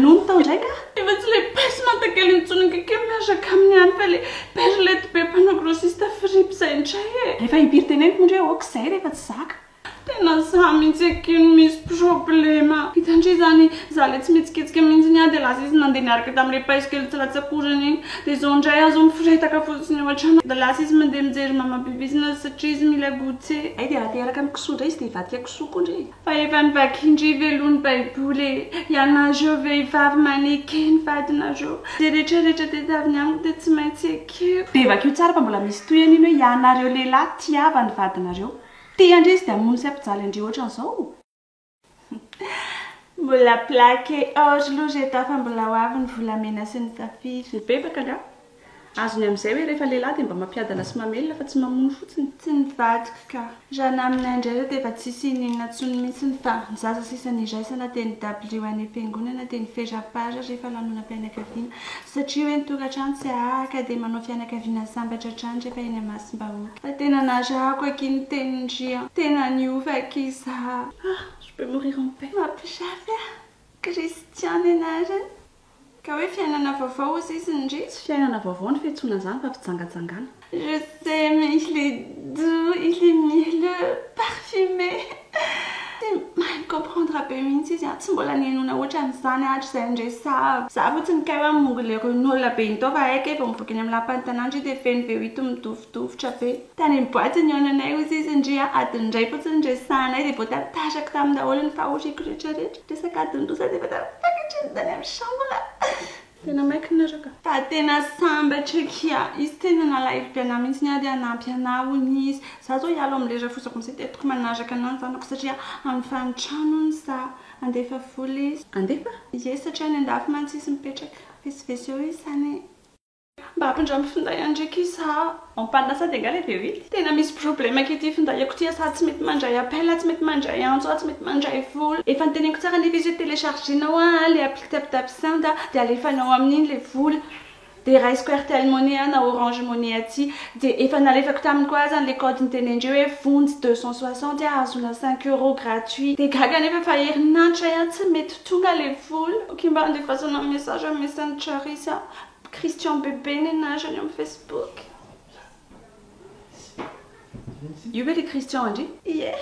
Nono tao ndraika? Efa tsy ilay paisy mantakely nitsonaka kely miaraka amin'ny any fa ilay perlette be mpanao grossiste fripe izay indray e. Rehefa impiry teneniko moa ndray aoka izay rehefa tsy zaka. Tena za mihitsy akino misy problema. Hitandre zany za ilay tsy mitsikitsika mihitsy niah dia lasa izy nandeha niaraka tamin'ilay paisy kely tsy latsakorana iny. Dia izao indray azo mifiretaka fotsiny eo an-trano. Dia lasa izy mandeha mijery mama-bibizina satria izy mila goûter. Ay dia raha teraka amin'ny kisoa indray izy dia hivadika kisoa koa indray. Fa efa nivakindry velony baiboly ianareo vehivavy manekeny vadinareo. Dia rehetrarehetra tadiaviny amiko dia tsy maintsy akeo. Dia vakio tsara fa mbola misy toy an'iny hoe ianareo lehilahy tiava ny vadinareo. Tia andre izy dia hamono sy ampijaly andreo ohatran'izao. Mbola plaqué or loha rehetra fa mbola ho avy ny volamena sy ny safiry. Bebaka nga. Azony amin'izay hoe rehefa lehilahy dia mba mampiadana sy mamelona fa tsy mamono fotsiny. Tsy nivadika ka. Raha naminay indray dia efa tsisy inona intsony mihitsiny fa ny zaza sisa niraisana dia nidabily ho any am-piangonana dia niferapara rehefa lanonam-pianakaviana. Satria hoe ny-tokantrano tsy ahaka dia manao fianakaviana sambatra hatrany rehefa eny Masimbahoaka. Fa tena narahako akiny tenindria. Tena niova kiza. Je peux mourir en paix. Mampisafy Kristiany anarany. Ka hoe fiainana vaovao ozy izy indray. Tsy fiainana vaovao ny fiantsoana izany fa fijangajangana. Je sais, mais il est doux, il est mielleux, parfumé. Mahay comprendre be mihitsy izy tsy mbola nihainoana ohatran'izany ahatra izay indray za fotsiny kay hoe mongo ilay renolina be iny tao fa haika efa mivoaka eny amin'ny lapan'ny tanandro dia feno vehito midovidovitra be. Tany ny boaty ny aonanay ozy izy indray adiny indray fotsiny resahanay dia voatataraka tamin'ny daholo ny fahoriako rehetrarehetra. Resaka adiny rosa dia voatapakatra tany amin'ny chambre. Tena maika naraka. Fa tena sambatra kia. Izy tena nalahelo-piana mihitsy niah dia hanampy anah hoy izy. Za zao hialo amin'ilay rafosako amin'izay dia toko manaraka anany zanako satria amin'ny fanitranony za andefa vola izy. Andefa? Ie satria any andafy mantsy izy mipetraka. Fesivesy eo izy zany. Mba hampindramby finday andraiky iza. Ampanina sa dia nga ilay vehivavy. Tena misy problema kety findayako tia sa tsy mety mandray appel, tsy mety mandray antso, tsy mety mandray vola. Efa niteneniko tsara nefa izy téléchargenao ilay appli tapitapin dia alefanao amin'iny ilay vola. Dia raisiko Airtel Money na Orange Money aty. Dia efa nalefako taminy koa zany ilay code nitenendreo hoe vonjy 260 azona 5 € gratuit. Dia gaga nefa fa herinandro ihany tsy mety tonga ilay vola. Ok mba andefasana message amin'ny Messenger isa. Christian Bébé nen'ageny amin'ny Facebook. Io ve le Christian andry? Ie.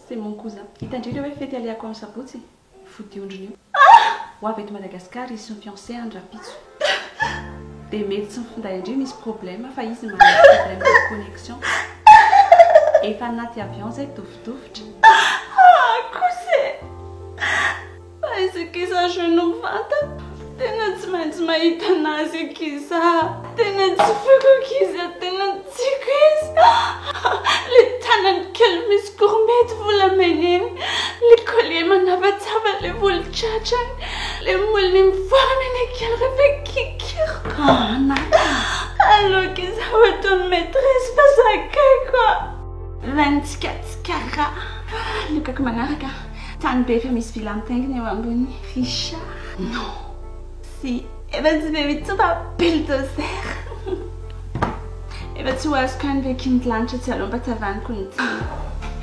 C'est mon cousin. Hitandreo ilay hoe fety aliako amin'ny sabotsy. Fodiondrony io. Ho avy eto Madagasikara izy sy ny fiancé Andrapitso. Dia mety tsy mifinday andreo misy problème fa izy manana problème de connexion. Efa anaty avion zay dovidovitra. Kosy. Fa izy kiza genou mivantana. Tena tsy maintsy mahita anazy kiza. Tena tsy fiko kiza, tena tsiko izy. Le tanany kely misy gourmety volamena iny. Le collier manavatava le volo tratrany. Le molony mivoramena kely rehefa kikiriko. Allô kiza ohatran'ny maîtresse fa zakay koa. 24 carats. Lokako manaraka. Tany be efa misy vila mitaingina eo ambony. Richard. Non. Si, efa tsy be mihitsy fa bulldozer. Efa tsy ho azoko any ve kindy lanitra tsy alomba tavaniko ny tiny.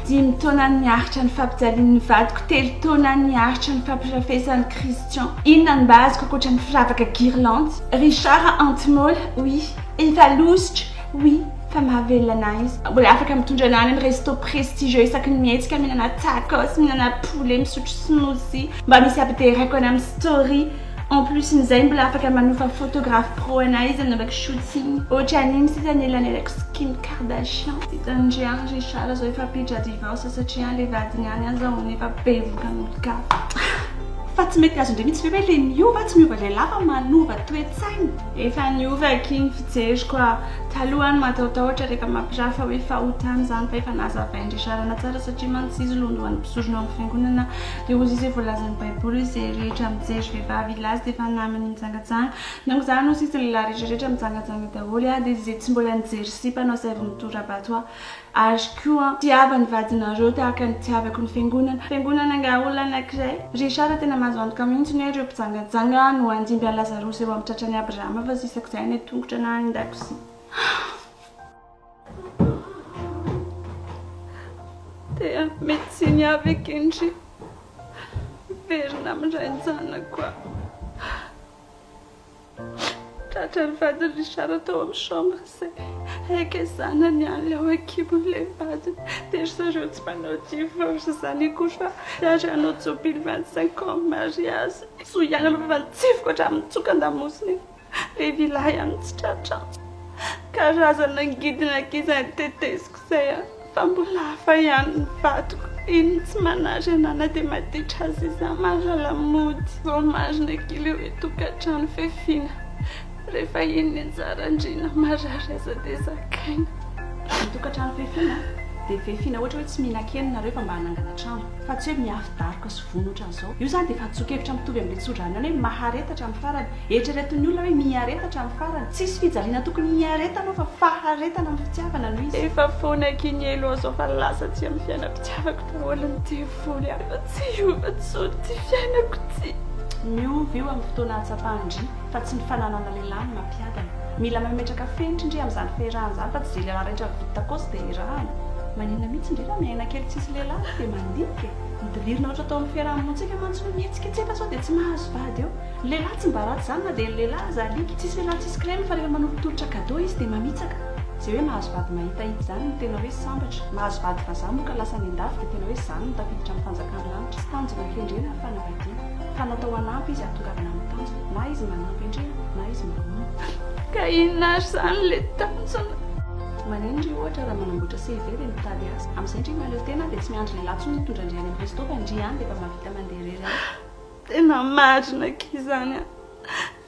5 taona niaritra ny fampijalian'ny vadiko, 3 taona niaritra ny fampirafesan'ny Christian. Inona ny mba azoko ankoatra ny firavaka guirlande? Richard Antimôla, oui. Efa lusitra, oui. Fa mahavelona anahy izy. Mbola afaka mitondra anahy amin'ny resto prestigieux isaky ny mihetsika mihinana tacos, mihinana poulet, misotro smoothie. Mba misy apiterako any amin'ny story. En plus nizay mbola afaka manofa photographe pro anahy izy anaovako shooting. Ohatran'iny sisa nelanelako Kim Kardashian. Hitandry any Richard zao efa apidra divorce satria ilay vadiny any azahoany efa bevoka n'olo-kafa. Fa tsy mety azo indray mihitsy ve hoe le miova tsy miova lehilahy fa manova toe-tsaina. Efa niova iny fijery koa. Talohany matahotahotra rehefa mampiraha fa hoe fahotany zany fa efa nazavainy Richard tsara satria mantsy izy londohan'ny mpisorona amin'ny fiangonana dia ozy izy voalazan'ny baiboly izay rehetra mijery vehivavy lazy dia efa namany mitsangajanga. Nanko zany ozy izy lehilahy rehetrarehetra mitsangajanga daholo dia izay tsy mbola nijery sipa anao izay vao mitora-bato ary koa tiavany vadinareo tahaka ny tiavako ny fiangonana. Fiangonana nga olona anankiray. Richard tena mahazo antoka mihitsy ny hoe ireo mpitsangajanga no andimby an'i Lazarosy eo amin'ny tratrany Abrahama fa sisak'izay ny tongotra na ny dakozy. Dia mety sy niavy akindry. verina amin'izay nijanona koa tratra ry vady Richard tao amin'ny chambre izay aika zanany ihany ilay ao ankibon'ilay vadiny dia ry zareo tsy manao divorce izany koa fa ary anao jobily 25 ans mariage so ihany aloha fa nitsivoko hatramin'ny tsokan-damosiny ilay vilahy ihany tsy tratra karazana ngidina kizany tetesiko izay fa mbola hafa ihany ny vatiko iny tsy manazy anana dia maditra azy izy mahalamody fromagena kilo etokantrano fefina rehefa iny ny anjara andrina marareza dia zakaina tokantrano fefina dia fefina ohatra hoe tsy mihinan-kena nareo fa mba hanangana trano fa tsy hoe miafidaroka sy vonotra izao io izany dia efa tsokevitra mitovy amin'ilay tsodrany hoe maharetatra amin'ny farany eritreretin'ny olona hoe miharetatra amin'ny farany tsisy fijaliana tokony miharetana fa faharetana amin'ny fitiavana no izy efa foana kinyelo azao fa lasa tsy amin'ny fiainam-pitiavako daholo ny devoly ahy fa tsy iova tsony ty fiainako ty miovy io amin'ny fotoana hatsapahindry fa tsy ny fananana lehilahy ny mampiadana mila mametraka fenitra indri amin'izany fehirahana izany fa tsy dia lehilahy rehetra vita kosy dia hirahana manina mihitsy indri raha miaina kely tsisy lehilahy dia mandika midirina ohatra atao amin'ny fiarahamontsika mantsony mihetsiketsiaka sao dia tsy mahazo vady eo lehilahy tsy mba ratsy izany na dia lehilahy zalika tsisy lehilahy tsisy kremy fa rehefa manolotolotra cadeau izy dia mamitsaka izay hoe mahazo vady mahitahita izany no tena hoe sambatra mahazo vady vazaha moa ka lasa ny andafy dia tena hoe izany no tafiditra amin'ny fanjakany lanitra sy tanjona kendrena fa navadiana fa natao anampy izy atongavana amin'ny tanjona na izy manampy indrena na izy mahona ka inona ary izany ilay tanjona manendry ohatra raha manamboatra CV dia mitady azy amin'izay indri maleo tena dia tsy miandry lehilahy tsony mitondra indri any amin'ny resto fa indri ihany dia efa mahavita mandeha irery any tena marina kizany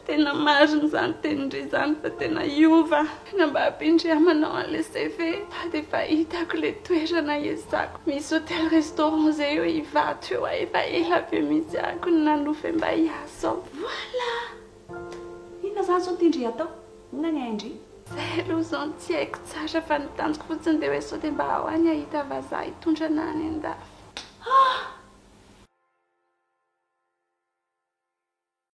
tena marina izany tenindry izany fa tena iova na mba ampindry amanao an'ilay CV dia efa hitako ilay toerana ezako misy hotel restaurant izay eo hivato eo efa ela be misy ako ny nanofy mba hiasa voilà inona izany sao tindry atao inona ny aindry izay aloha izao tsy haiko tsara fa nitanjoko fotsiny dia hoe sao dia mba ao any ahita vazaha hitondra ana any an-dafy